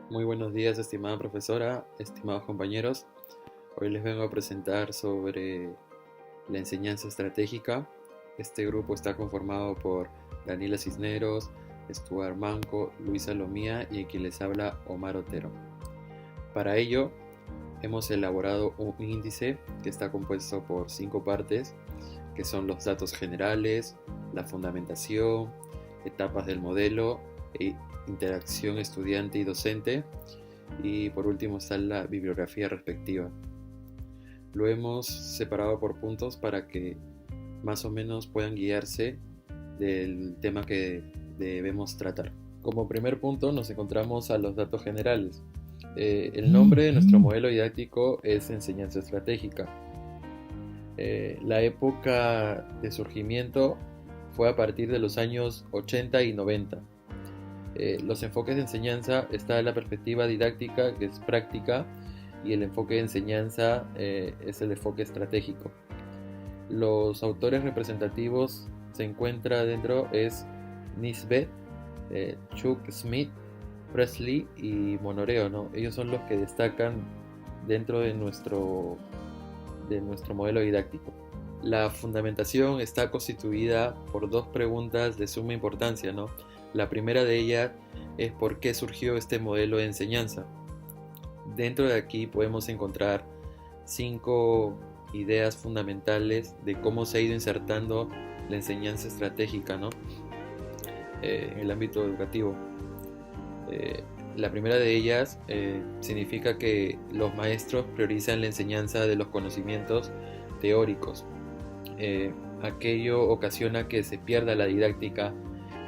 Muy buenos días, estimada profesora, estimados compañeros. Hoy les vengo a presentar sobre la enseñanza estratégica. Este grupo está conformado por Daniela Cisneros, Stuart Manco, Luisa Lomía y quien les habla Omar Otero. Para ello, hemos elaborado un índice que está compuesto por 5 partes, que son los datos generales, la fundamentación, etapas del modelo e interacción estudiante y docente, y por último está la bibliografía respectiva. Lo hemos separado por puntos para que más o menos puedan guiarse del tema que debemos tratar. Como primer punto nos encontramos a los datos generales. El nombre de nuestro modelo didáctico es enseñanza estratégica. La época de surgimiento fue a partir de los años 80 y 90. Los enfoques de enseñanza está la perspectiva didáctica, que es práctica, y el enfoque de enseñanza es el enfoque estratégico. Los autores representativos se encuentra dentro es Nisbet, Chuck Smith, Presley y Monoreo, ¿no? Ellos son los que destacan dentro de nuestro modelo didáctico. La fundamentación está constituida por dos preguntas de suma importancia, ¿no? La primera de ellas es por qué surgió este modelo de enseñanza. Dentro de aquí podemos encontrar 5 ideas fundamentales de cómo se ha ido insertando la enseñanza estratégica, ¿no? En el ámbito educativo. La primera de ellas significa que los maestros priorizan la enseñanza de los conocimientos teóricos. Aquello ocasiona que se pierda la didáctica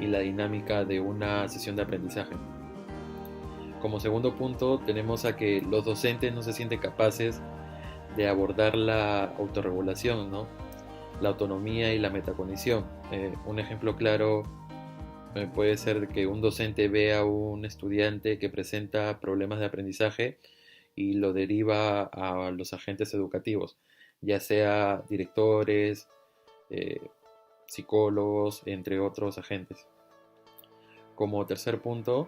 y la dinámica de una sesión de aprendizaje. Como segundo punto tenemos a que los docentes no se sienten capaces de abordar la autorregulación, ¿no? La autonomía y la metacognición. Un ejemplo claro puede ser que un docente vea a un estudiante que presenta problemas de aprendizaje y lo deriva a los agentes educativos, ya sea directores, psicólogos, entre otros agentes. Como tercer punto,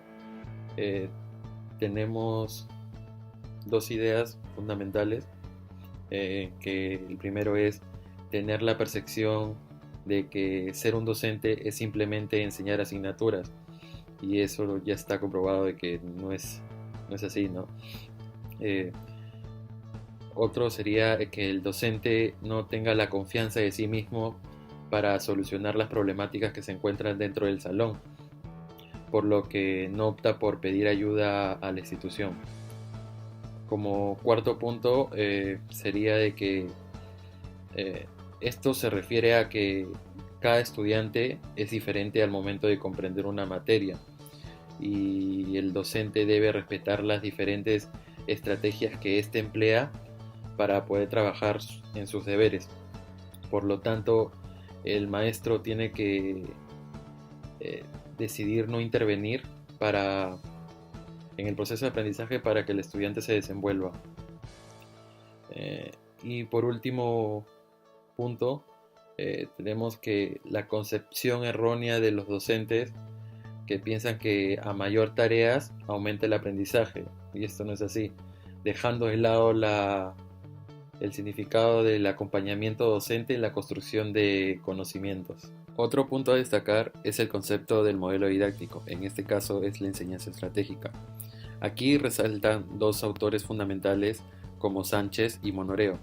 tenemos dos ideas fundamentales, que el primero es tener la percepción de que ser un docente es simplemente enseñar asignaturas, y eso ya está comprobado de que no es así, ¿no? Otro sería que el docente no tenga la confianza de sí mismo para solucionar las problemáticas que se encuentran dentro del salón, por lo que no opta por pedir ayuda a la institución. Como cuarto punto sería de que esto se refiere a que cada estudiante es diferente al momento de comprender una materia, y el docente debe respetar las diferentes estrategias que éste emplea para poder trabajar en sus deberes. Por lo tanto, el maestro tiene que decidir no intervenir en el proceso de aprendizaje para que el estudiante se desenvuelva. Y por último punto, tenemos que la concepción errónea de los docentes que piensan que a mayor tareas aumenta el aprendizaje, y esto no es así, dejando de lado el significado del acompañamiento docente en la construcción de conocimientos. Otro punto a destacar es el concepto del modelo didáctico, en este caso es la enseñanza estratégica. Aquí resaltan dos autores fundamentales como Sánchez y Monoreo.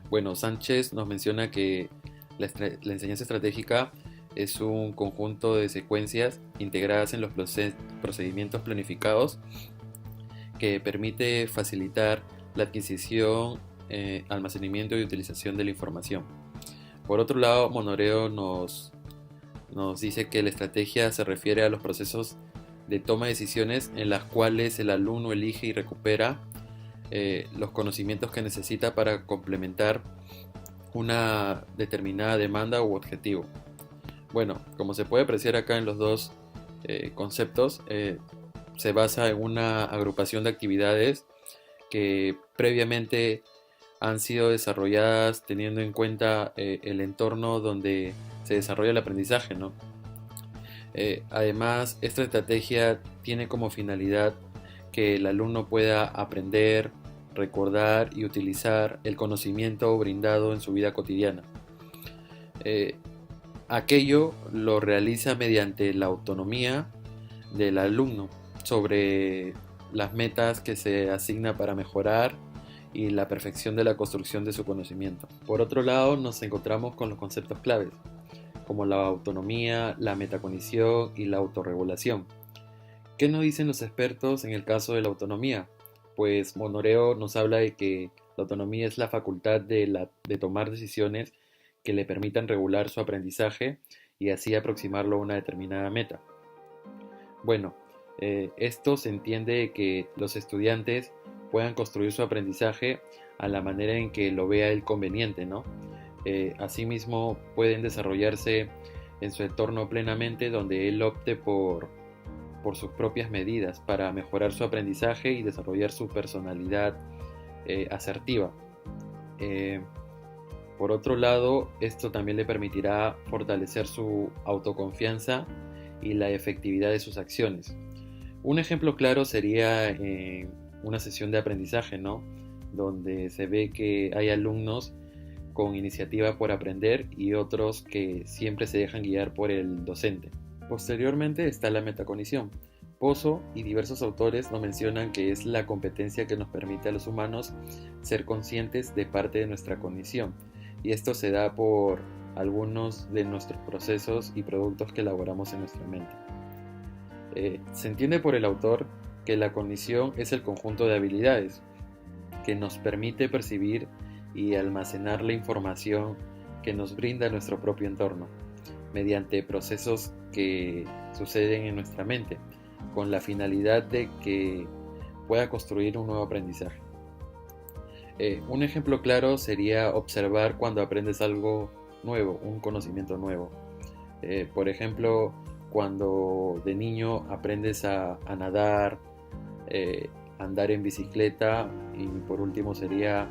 Bueno, Sánchez nos menciona que la enseñanza estratégica es un conjunto de secuencias integradas en los procedimientos planificados que permite facilitar la adquisición, almacenamiento y utilización de la información. Por otro lado, Monoreo nos dice que la estrategia se refiere a los procesos de toma de decisiones en las cuales el alumno elige y recupera los conocimientos que necesita para complementar una determinada demanda u objetivo. Bueno, como se puede apreciar acá en los dos conceptos, se basa en una agrupación de actividades que previamente han sido desarrolladas teniendo en cuenta el entorno donde se desarrolla el aprendizaje, ¿no? Además, esta estrategia tiene como finalidad que el alumno pueda aprender, recordar y utilizar el conocimiento brindado en su vida cotidiana. Aquello lo realiza mediante la autonomía del alumno sobre las metas que se asigna para mejorar y la perfección de la construcción de su conocimiento. Por otro lado, nos encontramos con los conceptos claves, como la autonomía, la metacognición y la autorregulación. ¿Qué nos dicen los expertos en el caso de la autonomía? Pues Monoreo nos habla de que la autonomía es la facultad de tomar decisiones que le permitan regular su aprendizaje y así aproximarlo a una determinada meta. Bueno, esto se entiende que los estudiantes puedan construir su aprendizaje a la manera en que lo vea él conveniente, ¿no? Asimismo, pueden desarrollarse en su entorno plenamente donde él opte por sus propias medidas para mejorar su aprendizaje y desarrollar su personalidad asertiva. Por otro lado, esto también le permitirá fortalecer su autoconfianza y la efectividad de sus acciones. Un ejemplo claro sería una sesión de aprendizaje, ¿no? Donde se ve que hay alumnos con iniciativa por aprender y otros que siempre se dejan guiar por el docente. Posteriormente está la metacognición. Pozo y diversos autores nos mencionan que es la competencia que nos permite a los humanos ser conscientes de parte de nuestra cognición, y esto se da por algunos de nuestros procesos y productos que elaboramos en nuestra mente. Se entiende por el autor que la cognición es el conjunto de habilidades que nos permite percibir y almacenar la información que nos brinda nuestro propio entorno, mediante procesos que suceden en nuestra mente, con la finalidad de que pueda construir un nuevo aprendizaje. Un ejemplo claro sería observar cuando aprendes algo nuevo, un conocimiento nuevo. Por ejemplo, cuando de niño aprendes a nadar, andar en bicicleta, y por último sería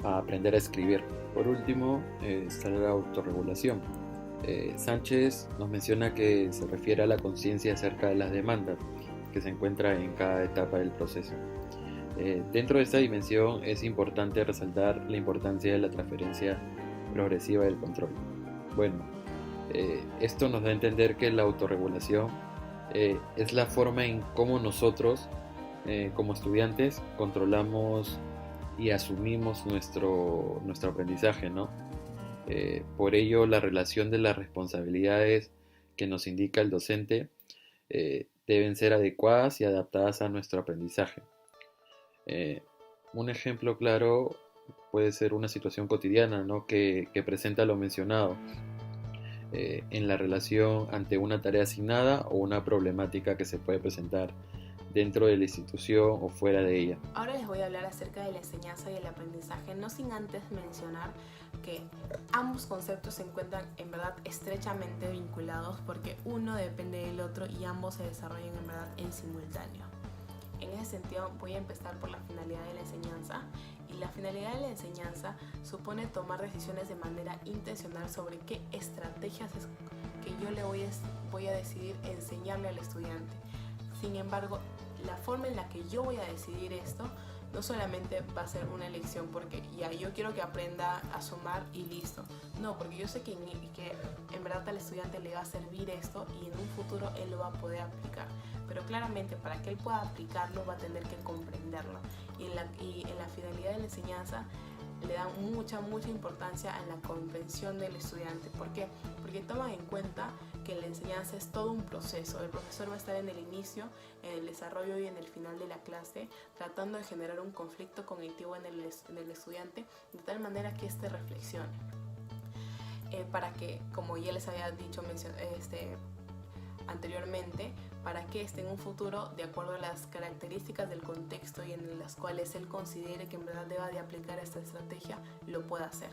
a aprender a escribir. Por último está la autorregulación. Sánchez nos menciona que se refiere a la conciencia acerca de las demandas que se encuentra en cada etapa del proceso. Dentro de esta dimensión es importante resaltar la importancia de la transferencia progresiva del control. Bueno, esto nos da a entender que la autorregulación es la forma en cómo nosotros, como estudiantes, controlamos y asumimos nuestro aprendizaje, ¿no? Por ello, la relación de las responsabilidades que nos indica el docente deben ser adecuadas y adaptadas a nuestro aprendizaje. Un ejemplo claro puede ser una situación cotidiana, ¿no? que presenta lo mencionado en la relación ante una tarea asignada o una problemática que se puede presentar dentro de la institución o fuera de ella. Ahora les voy a hablar acerca de la enseñanza y el aprendizaje, no sin antes mencionar que ambos conceptos se encuentran en verdad estrechamente vinculados, porque uno depende del otro y ambos se desarrollan en verdad en simultáneo. En ese sentido, voy a empezar por la finalidad de la enseñanza, y la finalidad de la enseñanza supone tomar decisiones de manera intencional sobre qué estrategias es que yo le voy a decidir enseñarle al estudiante. Sin embargo, la forma en la que yo voy a decidir esto no solamente va a ser una elección porque ya yo quiero que aprenda a sumar y listo. No, porque yo sé que en verdad al estudiante le va a servir esto y en un futuro él lo va a poder aplicar. Pero claramente para que él pueda aplicarlo va a tener que comprenderlo. Y en la finalidad de la enseñanza le dan mucha importancia en la comprensión del estudiante. ¿Por qué? Porque toman en cuenta que la enseñanza es todo un proceso. El profesor va a estar en el inicio, en el desarrollo y en el final de la clase, tratando de generar un conflicto cognitivo en el estudiante, de tal manera que éste reflexione. Para que, como ya les había dicho anteriormente, para que esté en un futuro de acuerdo a las características del contexto y en las cuales él considere que en verdad deba de aplicar esta estrategia, lo pueda hacer.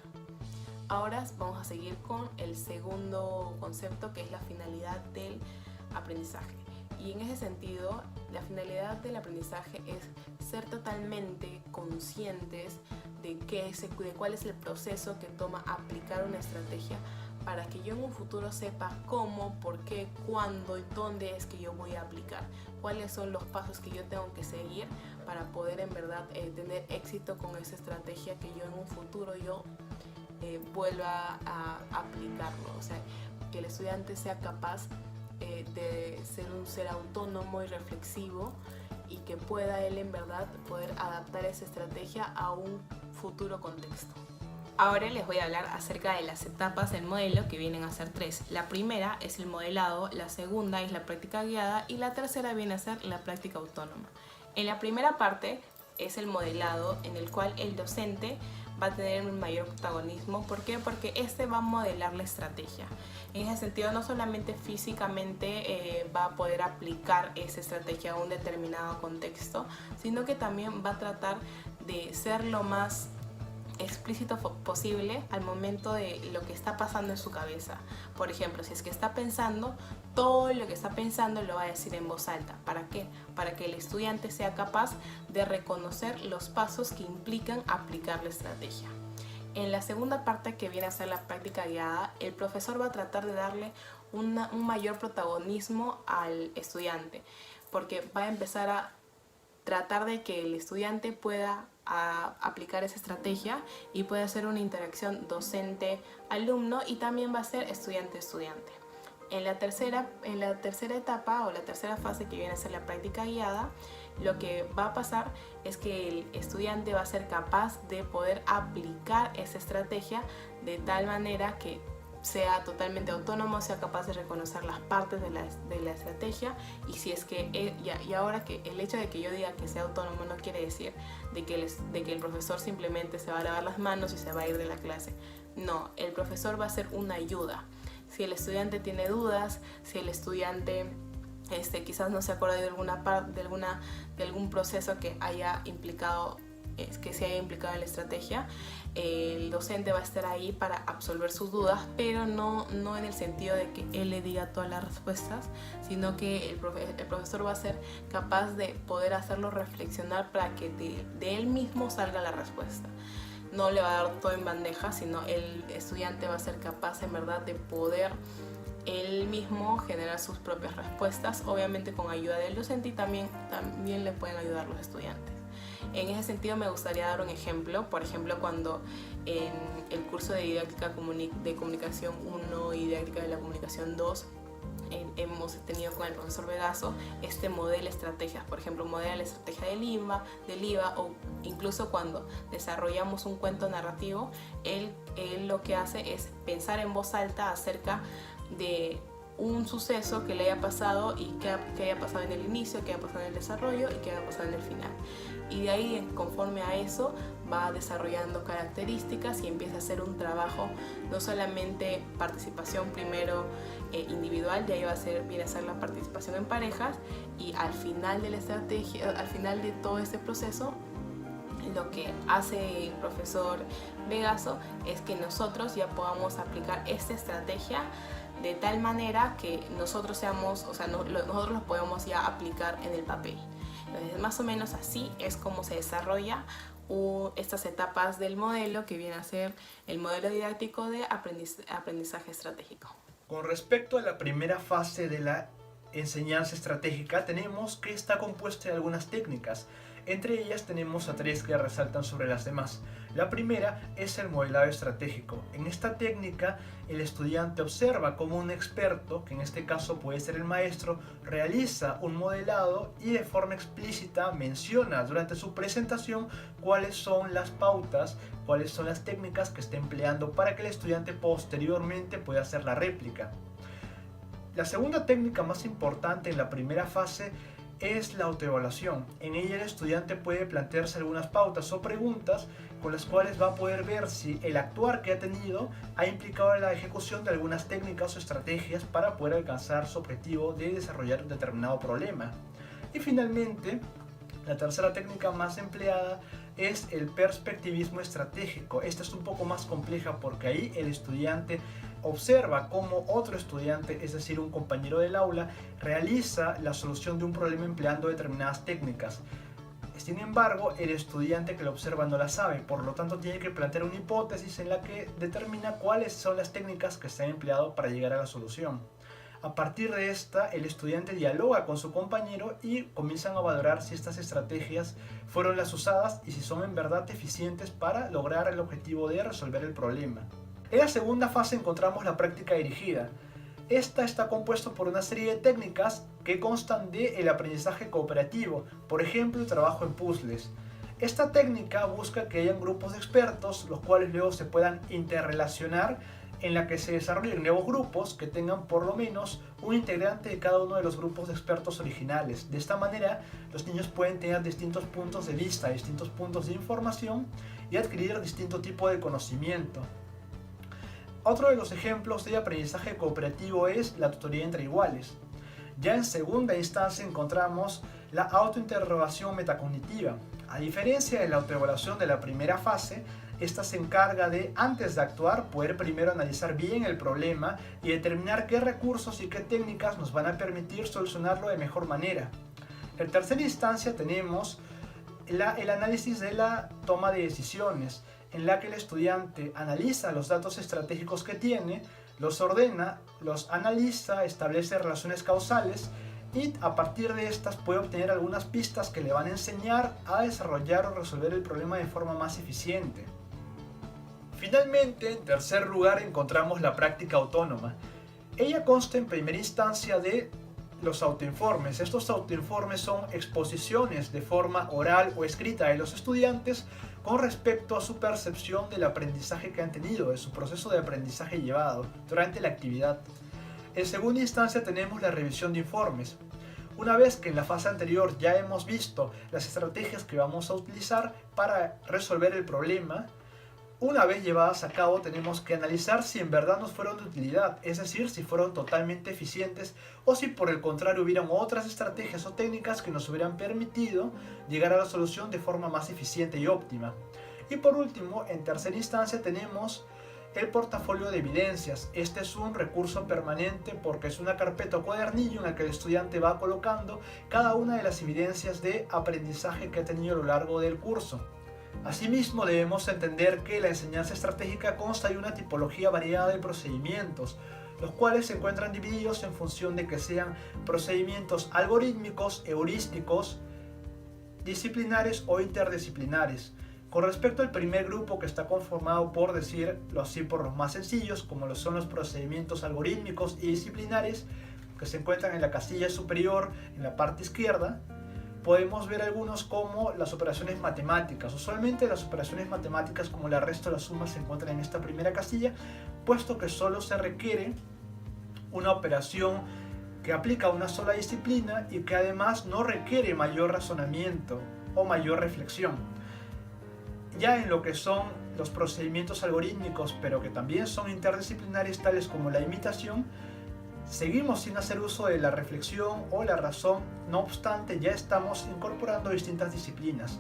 Ahora vamos a seguir con el segundo concepto, que es la finalidad del aprendizaje. Y en ese sentido, la finalidad del aprendizaje es ser totalmente conscientes de cuál es el proceso que toma aplicar una estrategia para que yo en un futuro sepa cómo, por qué, cuándo y dónde es que yo voy a aplicar, cuáles son los pasos que yo tengo que seguir para poder en verdad tener éxito con esa estrategia que yo en un futuro yo vuelva a aplicarlo. O sea, que el estudiante sea capaz de ser un ser autónomo y reflexivo, y que pueda él en verdad poder adaptar esa estrategia a un futuro contexto. Ahora les voy a hablar acerca de las etapas del modelo, que vienen a ser 3. La primera es el modelado, la segunda es la práctica guiada y la tercera viene a ser la práctica autónoma. En la primera parte es el modelado, en el cual el docente va a tener un mayor protagonismo. ¿Por qué? Porque este va a modelar la estrategia. En ese sentido, no solamente físicamente va a poder aplicar esa estrategia a un determinado contexto, sino que también va a tratar de ser lo más explícito posible al momento de lo que está pasando en su cabeza. Por ejemplo, si es que está pensando, todo lo que está pensando lo va a decir en voz alta. ¿Para qué? Para que el estudiante sea capaz de reconocer los pasos que implican aplicar la estrategia. En la segunda parte, que viene a ser la práctica guiada, el profesor va a tratar de darle un mayor protagonismo al estudiante, porque va a empezar a tratar de que el estudiante pueda aplicar esa estrategia y pueda hacer una interacción docente-alumno, y también va a ser estudiante-estudiante. En la tercera etapa o la tercera fase, que viene a ser la práctica guiada, lo que va a pasar es que el estudiante va a ser capaz de poder aplicar esa estrategia de tal manera que sea totalmente autónomo, sea capaz de reconocer las partes de la estrategia. Y si es que y ahora, que el hecho de que yo diga que sea autónomo no quiere decir de que el profesor simplemente se va a lavar las manos y se va a ir de la clase. No, el profesor va a ser una ayuda. Si el estudiante tiene dudas, si el estudiante quizás no se acuerda de algún proceso que haya implicado, que se haya implicado en la estrategia, el docente va a estar ahí para absolver sus dudas, pero no en el sentido de que él le diga todas las respuestas, sino que el profesor va a ser capaz de poder hacerlo reflexionar para que de él mismo salga la respuesta. No le va a dar todo en bandeja, sino el estudiante va a ser capaz en verdad de poder él mismo generar sus propias respuestas, obviamente con ayuda del docente, y también le pueden ayudar los estudiantes. En ese sentido, me gustaría dar un ejemplo. Por ejemplo, cuando en el curso de didáctica de comunicación 1 y didáctica de la comunicación 2 hemos tenido con el profesor Vegaso modelo estrategias. Por ejemplo, modela la estrategia del IVA, o incluso cuando desarrollamos un cuento narrativo, él lo que hace es pensar en voz alta acerca de un suceso que le haya pasado, y que haya pasado en el inicio, que haya pasado en el desarrollo y que haya pasado en el final. Y de ahí, conforme a eso, va desarrollando características y empieza a hacer un trabajo, no solamente participación primero individual, de ahí viene a ser la participación en parejas, y al final de la estrategia, al final de todo este proceso, lo que hace el profesor Vegaso es que nosotros ya podamos aplicar esta estrategia de tal manera que nosotros nosotros lo podemos ya aplicar en el papel. Entonces, más o menos así es como se desarrolla estas etapas del modelo, que viene a ser el modelo didáctico de aprendizaje estratégico. Con respecto a la primera fase de la enseñanza estratégica, tenemos que está compuesta de algunas técnicas. Entre ellas tenemos a 3 que resaltan sobre las demás. La primera es el modelado estratégico. En esta técnica, el estudiante observa cómo un experto, que en este caso puede ser el maestro, realiza un modelado y de forma explícita menciona durante su presentación cuáles son las pautas, cuáles son las técnicas que está empleando para que el estudiante posteriormente pueda hacer la réplica. La segunda técnica más importante en la primera fase es la autoevaluación. En ella el estudiante puede plantearse algunas pautas o preguntas con las cuales va a poder ver si el actuar que ha tenido ha implicado la ejecución de algunas técnicas o estrategias para poder alcanzar su objetivo de desarrollar un determinado problema. Y finalmente, la tercera técnica más empleada es el perspectivismo estratégico. Esta es un poco más compleja porque ahí el estudiante observa cómo otro estudiante, es decir, un compañero del aula, realiza la solución de un problema empleando determinadas técnicas. Sin embargo, el estudiante que lo observa no la sabe, por lo tanto tiene que plantear una hipótesis en la que determina cuáles son las técnicas que se han empleado para llegar a la solución. A partir de esta, el estudiante dialoga con su compañero y comienzan a valorar si estas estrategias fueron las usadas y si son en verdad eficientes para lograr el objetivo de resolver el problema. En la segunda fase encontramos la práctica dirigida. Esta está compuesta por una serie de técnicas que constan del aprendizaje cooperativo, por ejemplo el trabajo en puzzles. Esta técnica busca que hayan grupos de expertos, los cuales luego se puedan interrelacionar, en la que se desarrollen nuevos grupos que tengan por lo menos un integrante de cada uno de los grupos de expertos originales. De esta manera, los niños pueden tener distintos puntos de vista, distintos puntos de información y adquirir distinto tipo de conocimiento. Otro de los ejemplos de aprendizaje cooperativo es la tutoría entre iguales. Ya en segunda instancia encontramos la autointerrogación metacognitiva. A diferencia de la autoevaluación de la primera fase, esta se encarga de, antes de actuar, poder primero analizar bien el problema y determinar qué recursos y qué técnicas nos van a permitir solucionarlo de mejor manera. En tercera instancia tenemos el análisis de la toma de decisiones, en la que el estudiante analiza los datos estratégicos que tiene, los ordena, los analiza, establece relaciones causales y a partir de estas puede obtener algunas pistas que le van a enseñar a desarrollar o resolver el problema de forma más eficiente. Finalmente, en tercer lugar, encontramos la práctica autónoma. Ella consta en primera instancia de los autoinformes. Estos autoinformes son exposiciones de forma oral o escrita de los estudiantes con respecto a su percepción del aprendizaje que han tenido, de su proceso de aprendizaje llevado durante la actividad. En segunda instancia tenemos la revisión de informes. Una vez que en la fase anterior ya hemos visto las estrategias que vamos a utilizar para resolver el problema, una vez llevadas a cabo tenemos que analizar si en verdad nos fueron de utilidad, es decir, si fueron totalmente eficientes o si por el contrario hubieran otras estrategias o técnicas que nos hubieran permitido llegar a la solución de forma más eficiente y óptima. Y por último, en tercera instancia tenemos el portafolio de evidencias. Este es un recurso permanente porque es una carpeta o cuadernillo en el que el estudiante va colocando cada una de las evidencias de aprendizaje que ha tenido a lo largo del curso. Asimismo, debemos entender que la enseñanza estratégica consta de una tipología variada de procedimientos, los cuales se encuentran divididos en función de que sean procedimientos algorítmicos, heurísticos, disciplinares o interdisciplinares. Con respecto al primer grupo, que está conformado, por decirlo así, por los más sencillos, como lo son los procedimientos algorítmicos y disciplinares, que se encuentran en la casilla superior en la parte izquierda, podemos ver algunos como las operaciones matemáticas. Usualmente las operaciones matemáticas como la resta o la suma se encuentran en esta primera casilla, puesto que solo se requiere una operación que aplica a una sola disciplina y que además no requiere mayor razonamiento o mayor reflexión. Ya en lo que son los procedimientos algorítmicos, pero que también son interdisciplinares, tales como la imitación, seguimos sin hacer uso de la reflexión o la razón, no obstante ya estamos incorporando distintas disciplinas.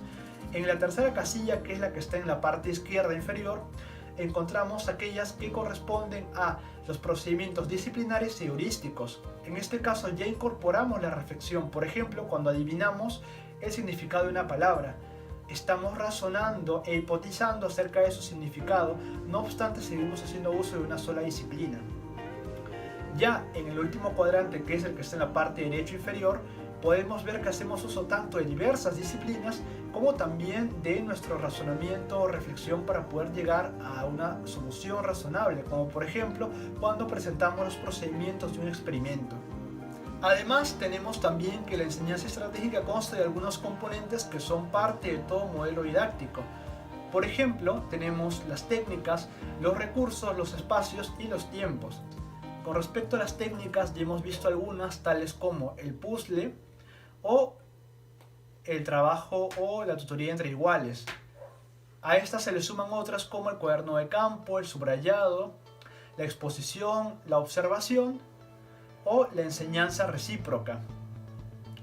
En la tercera casilla, que es la que está en la parte izquierda inferior, encontramos aquellas que corresponden a los procedimientos disciplinares y heurísticos. En este caso ya incorporamos la reflexión, por ejemplo, cuando adivinamos el significado de una palabra. Estamos razonando e hipotizando acerca de su significado, no obstante seguimos haciendo uso de una sola disciplina. Ya en el último cuadrante, que es el que está en la parte derecha inferior, podemos ver que hacemos uso tanto de diversas disciplinas como también de nuestro razonamiento o reflexión para poder llegar a una solución razonable, como por ejemplo cuando presentamos los procedimientos de un experimento. Además, tenemos también que la enseñanza estratégica consta de algunos componentes que son parte de todo modelo didáctico. Por ejemplo, tenemos las técnicas, los recursos, los espacios y los tiempos. Con respecto a las técnicas, ya hemos visto algunas, tales como el puzzle o el trabajo o la tutoría entre iguales. A estas se le suman otras como el cuaderno de campo, el subrayado, la exposición, la observación o la enseñanza recíproca.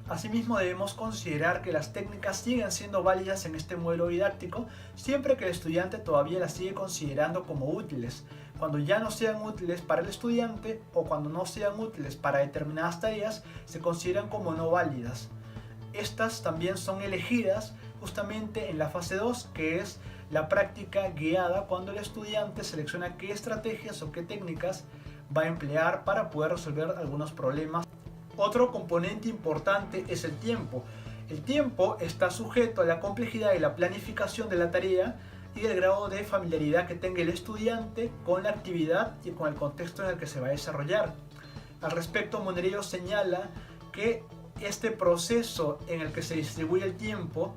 Asimismo, debemos considerar que las técnicas siguen siendo válidas en este modelo didáctico siempre que el estudiante todavía las sigue considerando como útiles. Cuando ya no sean útiles para el estudiante o cuando no sean útiles para determinadas tareas, se consideran como no válidas. Estas también son elegidas justamente en la fase 2, que es la práctica guiada, cuando el estudiante selecciona qué estrategias o qué técnicas va a emplear para poder resolver algunos problemas. Otro componente importante es el tiempo. El tiempo está sujeto a la complejidad y la planificación de la tarea y el grado de familiaridad que tenga el estudiante con la actividad y con el contexto en el que se va a desarrollar. Al respecto, Monteiro señala que este proceso en el que se distribuye el tiempo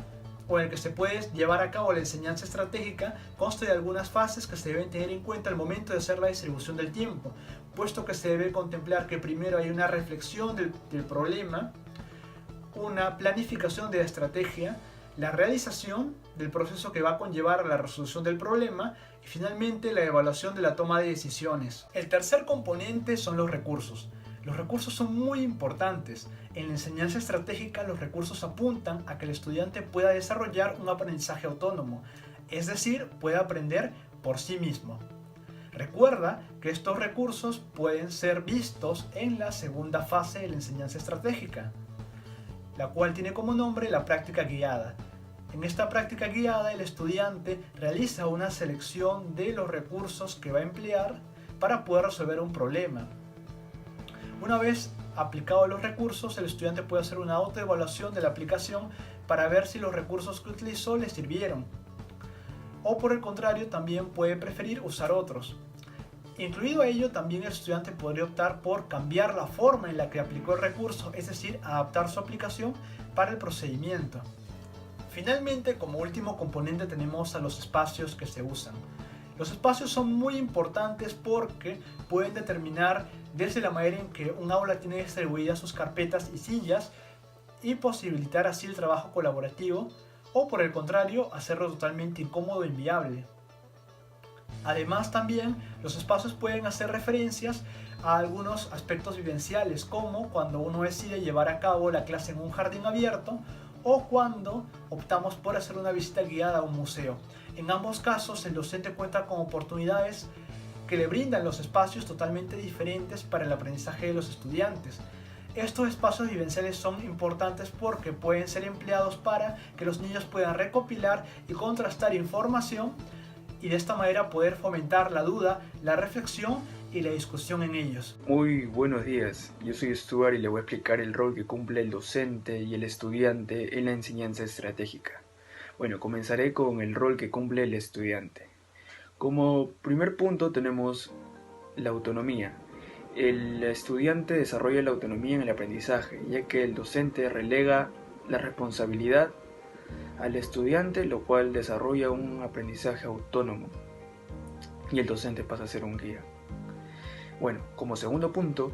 o en el que se puede llevar a cabo la enseñanza estratégica consta de algunas fases que se deben tener en cuenta al momento de hacer la distribución del tiempo, puesto que se debe contemplar que primero hay una reflexión del problema, una planificación de la estrategia, la realización del proceso que va a conllevar a la resolución del problema y finalmente la evaluación de la toma de decisiones. El tercer componente son los recursos. Los recursos son muy importantes. En la enseñanza estratégica los recursos apuntan a que el estudiante pueda desarrollar un aprendizaje autónomo, es decir, pueda aprender por sí mismo. Recuerda que estos recursos pueden ser vistos en la segunda fase de la enseñanza estratégica, la cual tiene como nombre la práctica guiada. En esta práctica guiada el estudiante realiza una selección de los recursos que va a emplear para poder resolver un problema. Una vez aplicados los recursos, el estudiante puede hacer una autoevaluación de la aplicación para ver si los recursos que utilizó le sirvieron. O por el contrario, también puede preferir usar otros. Incluido a ello, también el estudiante podría optar por cambiar la forma en la que aplicó el recurso, es decir, adaptar su aplicación para el procedimiento. Finalmente, como último componente tenemos a los espacios que se usan. Los espacios son muy importantes porque pueden determinar desde la manera en que un aula tiene distribuidas sus carpetas y sillas y posibilitar así el trabajo colaborativo, o por el contrario, hacerlo totalmente incómodo e inviable. Además, también los espacios pueden hacer referencias a algunos aspectos vivenciales, como cuando uno decide llevar a cabo la clase en un jardín abierto o cuando optamos por hacer una visita guiada a un museo. En ambos casos, el docente cuenta con oportunidades que le brindan los espacios totalmente diferentes para el aprendizaje de los estudiantes. Estos espacios vivenciales son importantes porque pueden ser empleados para que los niños puedan recopilar y contrastar información y de esta manera poder fomentar la duda, la reflexión y la discusión en ellos. Muy buenos días, yo soy Stuart y le voy a explicar el rol que cumple el docente y el estudiante en la enseñanza estratégica. Bueno, comenzaré con el rol que cumple el estudiante. Como primer punto tenemos la autonomía. El estudiante desarrolla la autonomía en el aprendizaje, ya que el docente relega la responsabilidad al estudiante, lo cual desarrolla un aprendizaje autónomo y el docente pasa a ser un guía. Bueno, como segundo punto,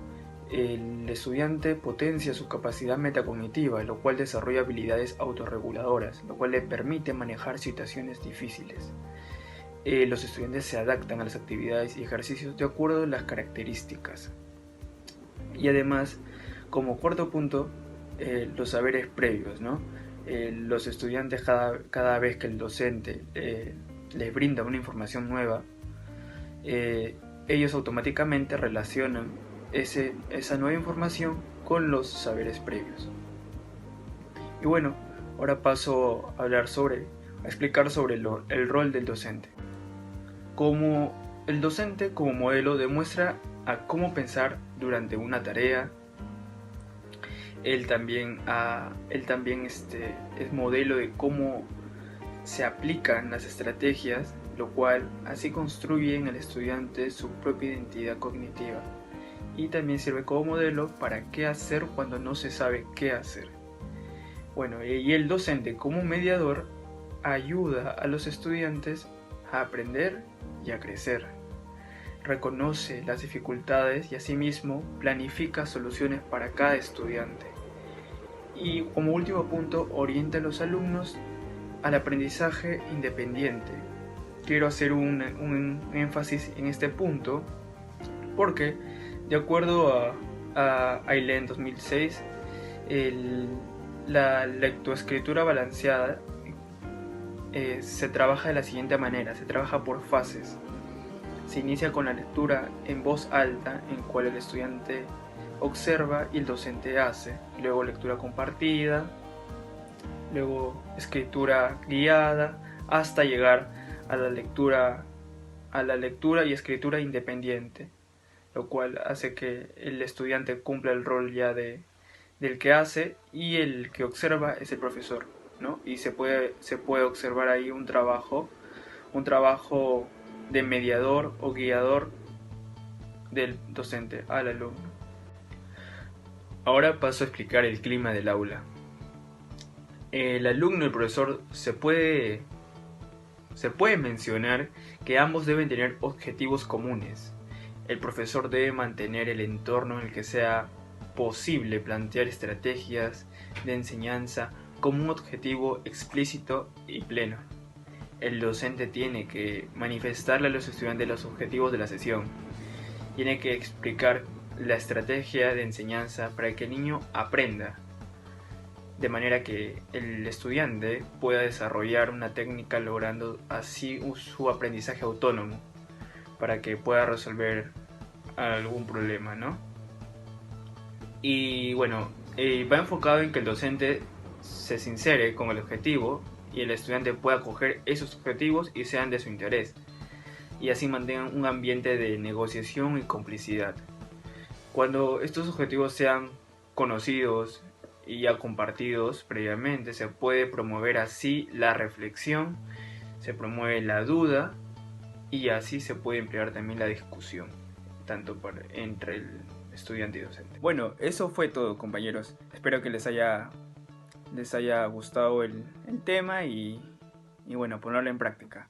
el estudiante potencia su capacidad metacognitiva, lo cual desarrolla habilidades autorreguladoras, lo cual le permite manejar situaciones difíciles. Los estudiantes se adaptan a las actividades y ejercicios de acuerdo a las características. Y además, como cuarto punto, los saberes previos, ¿no? Los estudiantes cada vez que el docente les brinda una información nueva, ellos automáticamente relacionan esa nueva información con los saberes previos. Y bueno, ahora paso a explicar sobre el rol del docente. Como el docente como modelo demuestra a cómo pensar durante una tarea. Él también es modelo de cómo se aplican las estrategias, lo cual así construye en el estudiante su propia identidad cognitiva. Y también sirve como modelo para qué hacer cuando no se sabe qué hacer. Bueno, y el docente como mediador ayuda a los estudiantes a aprender y a crecer. Reconoce las dificultades y asimismo planifica soluciones para cada estudiante. Y como último punto, orienta a los alumnos al aprendizaje independiente. Quiero hacer un énfasis en este punto porque, de acuerdo a Ailén 2006, la lectoescritura balanceada se trabaja de la siguiente manera, se trabaja por fases. Se inicia con la lectura en voz alta, en cual el estudiante observa y el docente hace. Luego lectura compartida, luego escritura guiada, hasta llegar a la lectura y escritura independiente, lo cual hace que el estudiante cumpla el rol ya del que hace, y el que observa es el profesor, ¿no? Y se puede observar ahí un trabajo de mediador o guiador del docente al alumno. Ahora paso a explicar el clima del aula. El alumno y el profesor se puede mencionar que ambos deben tener objetivos comunes. El profesor debe mantener el entorno en el que sea posible plantear estrategias de enseñanza como un objetivo explícito y pleno. El docente tiene que manifestarle a los estudiantes los objetivos de la sesión. Tiene que explicar la estrategia de enseñanza para que el niño aprenda, de manera que el estudiante pueda desarrollar una técnica, logrando así su aprendizaje autónomo para que pueda resolver algún problema, ¿no? Y bueno, va enfocado en que el docente se sincere con el objetivo y el estudiante pueda coger esos objetivos y sean de su interés, y así mantengan un ambiente de negociación y complicidad. Cuando estos objetivos sean conocidos y ya compartidos previamente, se puede promover así la reflexión, se promueve la duda, y así se puede emplear también la discusión, tanto entre el estudiante y docente. Bueno, eso fue todo, compañeros. Espero que les haya gustado el tema y bueno, ponerlo en práctica.